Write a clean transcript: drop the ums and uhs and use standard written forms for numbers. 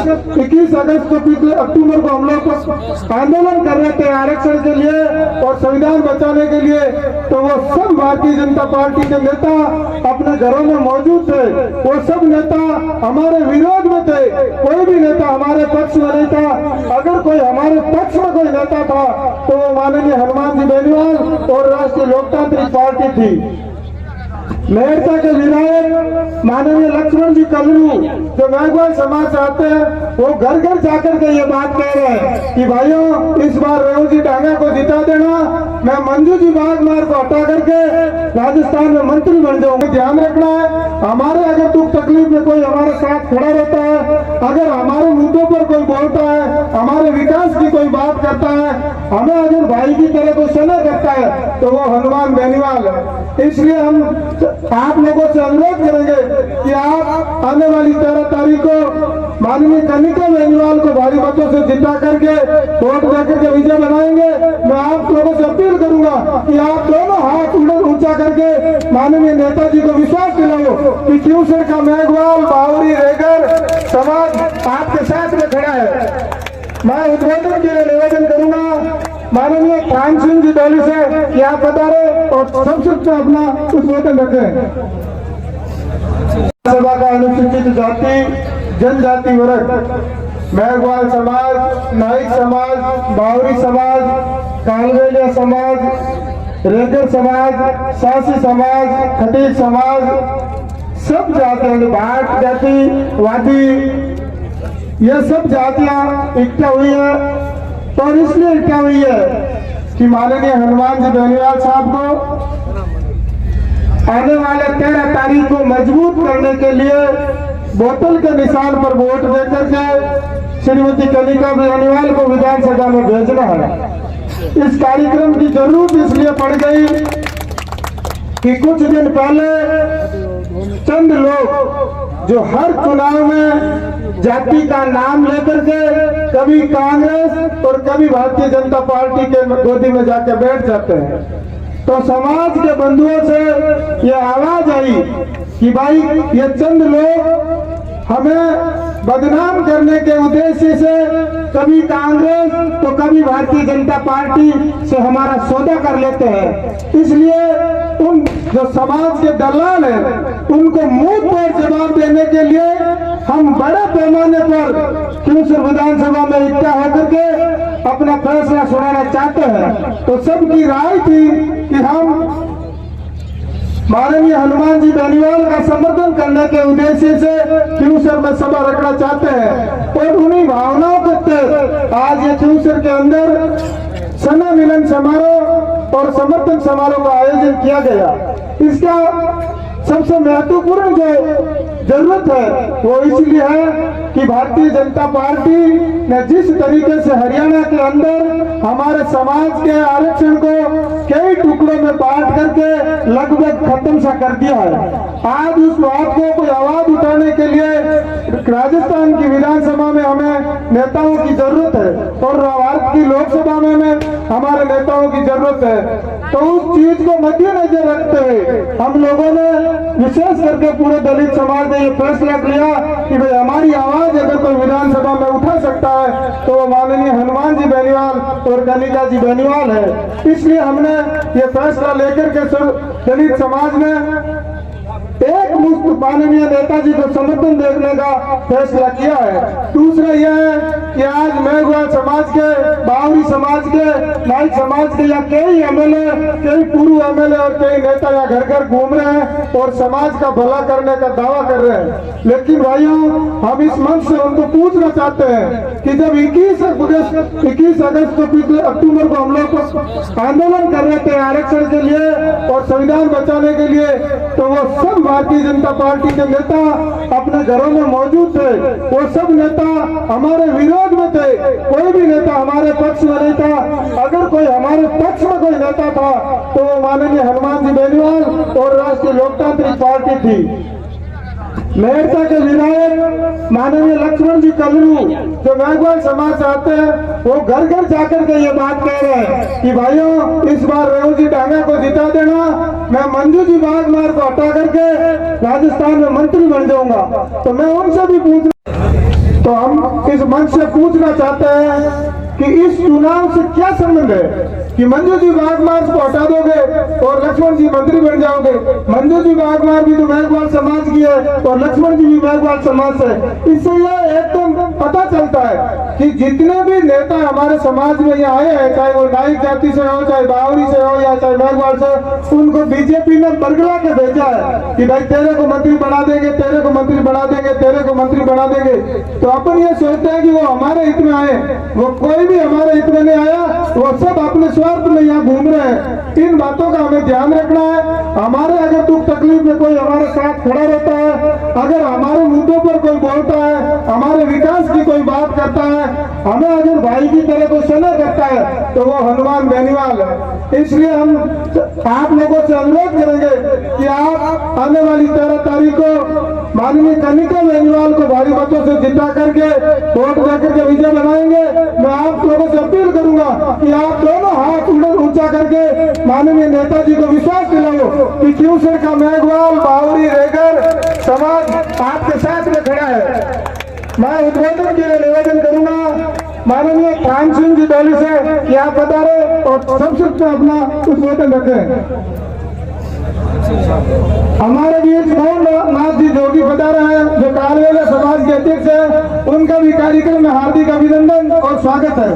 21 अगस्त को पिछले अक्टूबर को हम लोग आंदोलन कर रहे थे आरक्षण के लिए और संविधान बचाने के लिए, तो वो सब भारतीय जनता पार्टी के नेता अपने घरों में मौजूद थे। वो सब नेता हमारे विरोध में थे, कोई भी नेता हमारे पक्ष में नहीं था। अगर कोई हमारे पक्ष में कोई नेता था तो वो माननीय हनुमान जी बेनीवाल और राष्ट्रीय लोकतांत्रिक पार्टी थी। मेहरता के विधायक माननीय लक्ष्मण जी कल्लू जो मेघवाल समाज से आते हैं, वो घर घर जाकर के ये बात कह रहे हैं कि भाइयों इस बार रेणु जी डांगा को जिता देना, मैं मंजू जी बागमार को हटा करके राजस्थान में मंत्री बन जाऊंगा। ध्यान रखना है, हमारे अगर दुख तकलीफ में कोई हमारे साथ खड़ा रहता है, अगर हमारे मुद्दों पर कोई बोलता है, हमारे विकास की कोई बात करता है, हमें अगर भाई की तरह कोई सलाह करता है तो वो हनुमान बेनीवाल है। इसलिए हम आप लोगों से अनुरोध करेंगे कि आप आने वाली 13 तारीख को माननीय कनिका बेनीवाल को भारी मतों से जिता करके वोट देकर के विजय बनाएंगे। मैं आप लोगों से अपील करूंगा कि आप दोनों हाथ ऊंचा करके माननीय नेताजी को विश्वास दिलाओ कि क्यूसर का मेघवाल बावरी रेगर समाज आपके साथ में खड़ा है। मैं उद्घाटन के लिए निवेदन करूंगा माननीय कान सिंह जी डोली से कि आप बता रहे और सबसे अपना उद्घाटन रखें। सभा का अनुसूचित जाति जनजाति वर्ग मेघवाल समाज, नाइक समाज, बावरी समाज, कालवेलिया समाज, रेगर समाज, सासी समाज, खटीक समाज, सब जातियां भाट जाति वादी, ये सब जातियां इकट्ठा हुई है। और इसलिए इकट्ठा हुई है कि माननीय हनुमान जी बेनीवाल साहब को आने वाले 13 तारीख को मजबूत करने के लिए बोतल के निशान पर वोट देकर के श्रीमती कनिका बेनीवाल को विधानसभा में भेजना है। इस कार्यक्रम की जरूरत इसलिए पड़ गई कि कुछ दिन पहले चंद लोग जो हर चुनाव में जाति का नाम लेकर के कभी कांग्रेस और कभी भारतीय जनता पार्टी के गोदी में जाकर बैठ जाते हैं, तो समाज के बंधुओं से ये आवाज आई कि भाई ये चंद लोग हमें बदनाम करने के उद्देश्य से कभी कांग्रेस तो कभी भारतीय जनता पार्टी से हमारा सौदा कर लेते हैं। इसलिए उन जो समाज के दलाल हैं उनको मुंह पर जवाब देने के लिए हम बड़े पैमाने पर क्यूसर विधानसभा में इकट्ठा होकर के अपना फैसला सुनाना चाहते हैं। तो सबकी राय थी कि हम माननीय हनुमान जी बेनीवाल का समर्थन करने के उद्देश्य से क्यूसर में सभा रखना चाहते हैं। और उन्हीं भावनाओं के तहत आज ये क्यूसर के अंदर सना मिलन समारोह और समर्थन समारोह का आयोजन किया गया। इसका सबसे महत्वपूर्ण जो जरूरत है वो इसलिए है कि भारतीय जनता पार्टी ने जिस तरीके से हरियाणा के अंदर हमारे समाज के आरक्षण को कई टुकड़ों में बांट करके लगभग खत्म सा कर दिया है, आज उस बात को कोई आवाज उठाने के लिए राजस्थान की विधानसभा में हमें नेताओं की जरूरत है और भारत की लोकसभा में हमारे नेताओं की जरूरत है। तो उस चीज को मद्देनजर रखते हुए हम लोगों ने विशेष करके पूरे दलित समाज ने ये फैसला लिया कि भाई हमारी आवाज अगर कोई विधानसभा में उठा सकता है तो वो माननीय हनुमान जी बेनीवाल और कनिका जी बेनीवाल है। इसलिए हमने ये फैसला लेकर के दलित समाज में एक मुश्त माननीय नेताजी को समर्थन देने का फैसला किया है। दूसरा यह है कि आज मेघवाल समाज के, बावरी समाज के, नाइक समाज के या कई एमएलए, कई पूर्व एमएलए और कई नेता यहाँ घर घर घूम रहे हैं और समाज का भला करने का दावा कर रहे हैं। लेकिन भाइयों हम इस मंच से उनको पूछना चाहते हैं कि जब 21 अगस्त को पिछले अक्टूबर को हम लोग आंदोलन कर रहे थे आरक्षण के लिए और संविधान बचाने के लिए, तो वो सब भारतीय जनता पार्टी के नेता अपने घरों में मौजूद थे। वो सब नेता हमारे विरोध में थे, कोई भी नेता हमारे पक्ष में नहीं था। अगर कोई हमारे पक्ष में कोई नेता था तो वो माननीय हनुमान जी बेनीवाल और राष्ट्रीय लोकतांत्रिक पार्टी थी। मेहरता के विधायक माननीय लक्ष्मण जी कल्लू जो मेघवाल समाज से आते हैं, वो घर घर जाकर के ये बात कह रहे हैं कि भाइयों इस बार रेणु जी डांगा को जिता देना, मैं मंजू जी बागमार को हटा करके राजस्थान में मंत्री बन जाऊंगा। तो मैं उनसे भी पूछ, तो हम मंच से पूछना चाहते हैं कि इस चुनाव से क्या संबंध है कि मंजू जी बागमार को हटा दोगे और लक्ष्मण जी मंत्री बन जाओगे। मंजू जी बागमार भी तो मेघवाल समाज की है और लक्ष्मण जी भी मेघवाल समाज से। इससे यह एकदम पता चलता है कि जितने भी नेता हमारे समाज में यहाँ आए हैं, चाहे वो नाइक जाति से हो, चाहे बावरी से हो या चाहे मेघवाल से, उनको बीजेपी ने बरगला के भेजा है कि भाई तेरे को मंत्री बना देंगे, तेरे को मंत्री बना देंगे, तेरे को मंत्री बना देंगे। तो अपन ये सोचते हैं कि वो हमारे हित में आए, वो कोई भी हमारे हित में नहीं आया, वो सब अपने स्वार्थ में यहाँ घूम रहे हैं। इन बातों का हमें ध्यान रखना है। हमारे अगर दुख तकलीफ में कोई हमारे साथ खड़ा रहता है, अगर हमारे मुद्दों पर कोई बोलता है, हमारे विकास की कोई बात करता है, हमें अगर भाई की तरह कोई स्नेह करता है, तो वो हनुमान बेनीवाल है। इसलिए हम आप लोगों से अनुरोध करेंगे कि आप आने वाली 13 तारीख को माननीय कनिका बेनीवाल को भारी मतों से जिता करके वोट देकर के विजय बनाएंगे। मैं आप लोगों से अपील करूंगा कि आप दोनों हाथ ऊंचा करके माननीय नेताजी को विश्वास दिलाओ कि क्यूसर का मेघवाल बावरी रेगर समाज आपके साथ में खड़ा है। मैं उद्बोधन के लिए निवेदन करूंगा माननीय खान सिंह जी डोली से कि आप बता रहे और सबसे अपना उद्बोधन रखें। हमारे बीच नाथ जी जोगी बता रहे हैं जो कालवेला समाज के अध्यक्ष है, उनका भी कार्यक्रम में हार्दिक अभिनंदन और स्वागत है।